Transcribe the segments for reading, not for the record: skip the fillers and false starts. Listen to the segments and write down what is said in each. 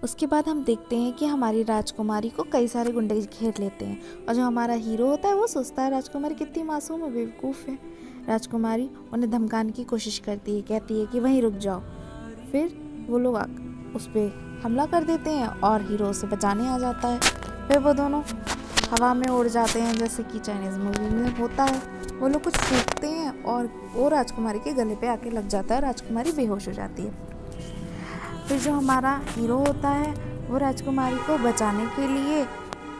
उसके बाद हम देखते हैं कि हमारी राजकुमारी को कई सारे गुंडे घेर लेते हैं और जो हमारा हीरो होता है वो सोचता है राजकुमारी कितनी मासूम और बेवकूफ़ है। राजकुमारी उन्हें धमकाने की कोशिश करती है, कहती है कि वहीं रुक जाओ। फिर वो लोग उस पर हमला कर देते हैं और हीरो उसे बचाने आ जाता है। फिर वो दोनों हवा में उड़ जाते हैं जैसे कि चाइनीज़ मूवी में होता है। वो लोग कुछ फूंकते हैं और वो राजकुमारी के गले पे आके लग जाता है, राजकुमारी बेहोश हो जाती है। फिर जो हमारा हीरो होता है वो राजकुमारी को बचाने के लिए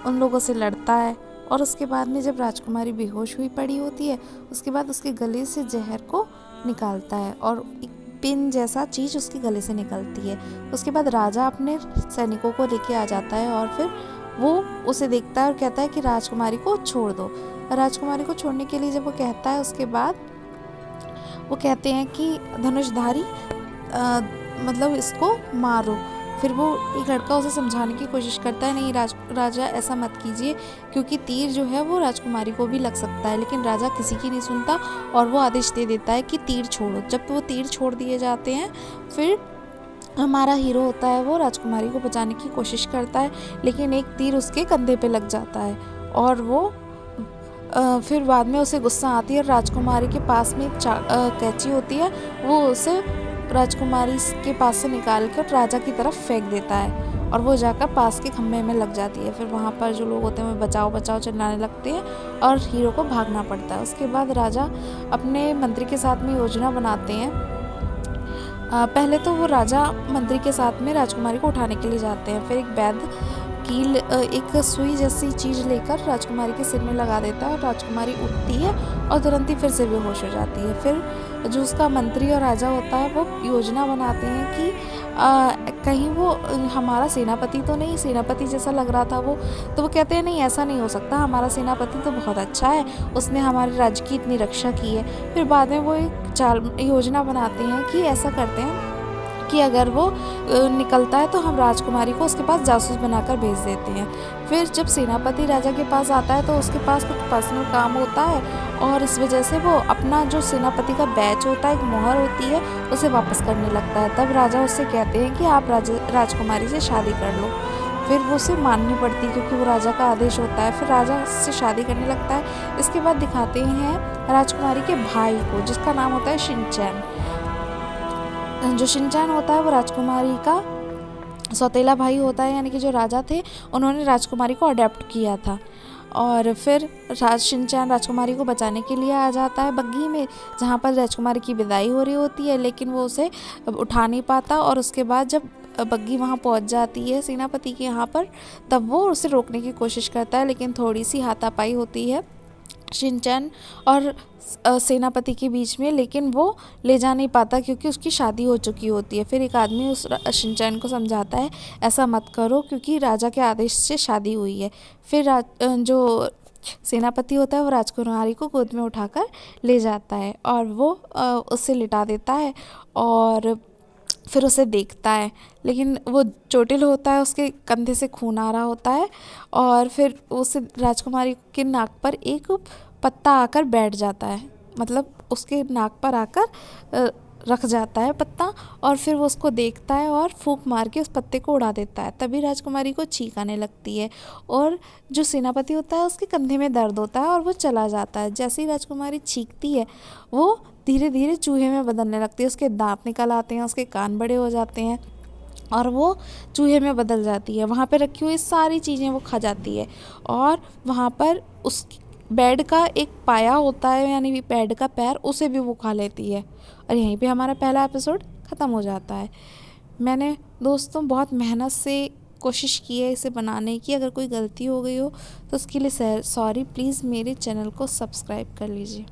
उन लोगों से लड़ता है और उसके बाद में जब राजकुमारी बेहोश हुई पड़ी होती है उसके बाद उसके गले से जहर को निकालता है और एक पिन जैसा चीज़ उसके गले से निकलती है। उसके बाद राजा अपने सैनिकों को लेके आ जाता है और फिर वो उसे देखता है और कहता है कि राजकुमारी को छोड़ दो। राजकुमारी को छोड़ने के लिए जब वो कहता है उसके बाद वो कहते हैं कि धनुषधारी मतलब इसको मारो। फिर वो एक लड़का उसे समझाने की कोशिश करता है, नहीं राजा ऐसा मत कीजिए क्योंकि तीर जो है वो राजकुमारी को भी लग सकता है। लेकिन राजा किसी की नहीं सुनता और वो आदेश दे देता है कि तीर छोड़ो। जब तो वो तीर छोड़ दिए जाते हैं फिर हमारा हीरो होता है वो राजकुमारी को बचाने की कोशिश करता है लेकिन एक तीर उसके कंधे पे लग जाता है और वो फिर बाद में उसे गुस्सा आती है और राजकुमारी के पास में एक कैंची होती है, वो उसे राजकुमारी के पास से निकाल कर राजा की तरफ फेंक देता है और वो जाकर पास के खम्भे में लग जाती है। फिर वहाँ पर जो लोग होते हैं वो बचाओ बचाओ चिल्लाने लगते हैं और हीरो को भागना पड़ता है। उसके बाद राजा अपने मंत्री के साथ में योजना बनाते हैं। पहले तो वो राजा मंत्री के साथ में राजकुमारी को उठाने के लिए जाते हैं। फिर एक वैद्य कील एक सुई जैसी चीज़ लेकर राजकुमारी के सिर में लगा देता है और राजकुमारी उठती है और तुरंत ही फिर से बेहोश हो जाती है। फिर जो उसका मंत्री और राजा होता है वो योजना बनाते हैं कि कहीं वो हमारा सेनापति तो नहीं, सेनापति जैसा लग रहा था वो, तो वो कहते हैं नहीं ऐसा नहीं हो सकता, हमारा सेनापति तो बहुत अच्छा है, उसने हमारे राज्य की इतनी रक्षा की है। फिर बाद में वो एक योजना बनाते हैं कि ऐसा करते हैं कि अगर वो निकलता है तो हम राजकुमारी को उसके पास जासूस बनाकर भेज देते हैं। फिर जब सेनापति राजा के पास आता है तो उसके पास कुछ पर्सनल काम होता है और इस वजह से वो अपना जो सेनापति का बैच होता है, एक मोहर होती है, उसे वापस करने लगता है। तब राजा उससे कहते हैं कि आप राजकुमारी से शादी कर लो। फिर वो उसे माननी पड़ती है क्योंकि वो राजा का आदेश होता है। फिर राजा से शादी करने लगता है। इसके बाद दिखाते हैं राजकुमारी के भाई को जिसका नाम होता है शिनचैन। जो शिनचैन होता है वो राजकुमारी का सौतेला भाई होता है, यानी कि जो राजा थे उन्होंने राजकुमारी को अडॉप्ट किया था। और फिर शिनचैन राजकुमारी को बचाने के लिए आ जाता है बग्घी में जहाँ पर राजकुमारी की विदाई हो रही होती है, लेकिन वो उसे उठा नहीं पाता। और उसके बाद जब बग्घी वहाँ पहुँच जाती है सेनापति के यहाँ पर तब वो उसे रोकने की कोशिश करता है, लेकिन थोड़ी सी हाथापाई होती है शिनचैन और सेनापति के बीच में, लेकिन वो ले जा नहीं पाता क्योंकि उसकी शादी हो चुकी होती है। फिर एक आदमी उस शिनचैन को समझाता है ऐसा मत करो क्योंकि राजा के आदेश से शादी हुई है। फिर जो सेनापति होता है वो राजकुमारी को गोद में उठाकर ले जाता है और वो उसे लिटा देता है और फिर उसे देखता है, लेकिन वो चोटिल होता है, उसके कंधे से खून आ रहा होता है और फिर उसे राजकुमारी के नाक पर एक पत्ता आकर बैठ जाता है, मतलब उसके नाक पर आकर रख जाता है पत्ता और फिर वो उसको देखता है और फूंक मार के उस पत्ते को उड़ा देता है। तभी राजकुमारी को छींक आने लगती है और जो सेनापति होता है उसके कंधे में दर्द होता है और वो चला जाता है। जैसे ही राजकुमारी छींकती है वो धीरे धीरे चूहे में बदलने लगती है, उसके दांत निकल आते हैं, उसके कान बड़े हो जाते हैं और वो चूहे में बदल जाती है। वहाँ पे रखी हुई सारी चीज़ें वो खा जाती है और वहाँ पर उस बेड का एक पाया होता है, यानी बेड का पैर, उसे भी वो खा लेती है और यहीं पे हमारा पहला एपिसोड ख़त्म हो जाता है। मैंने दोस्तों बहुत मेहनत से कोशिश की है इसे बनाने की, अगर कोई गलती हो गई हो तो उसके लिए सॉरी। प्लीज़ मेरे चैनल को सब्सक्राइब कर लीजिए।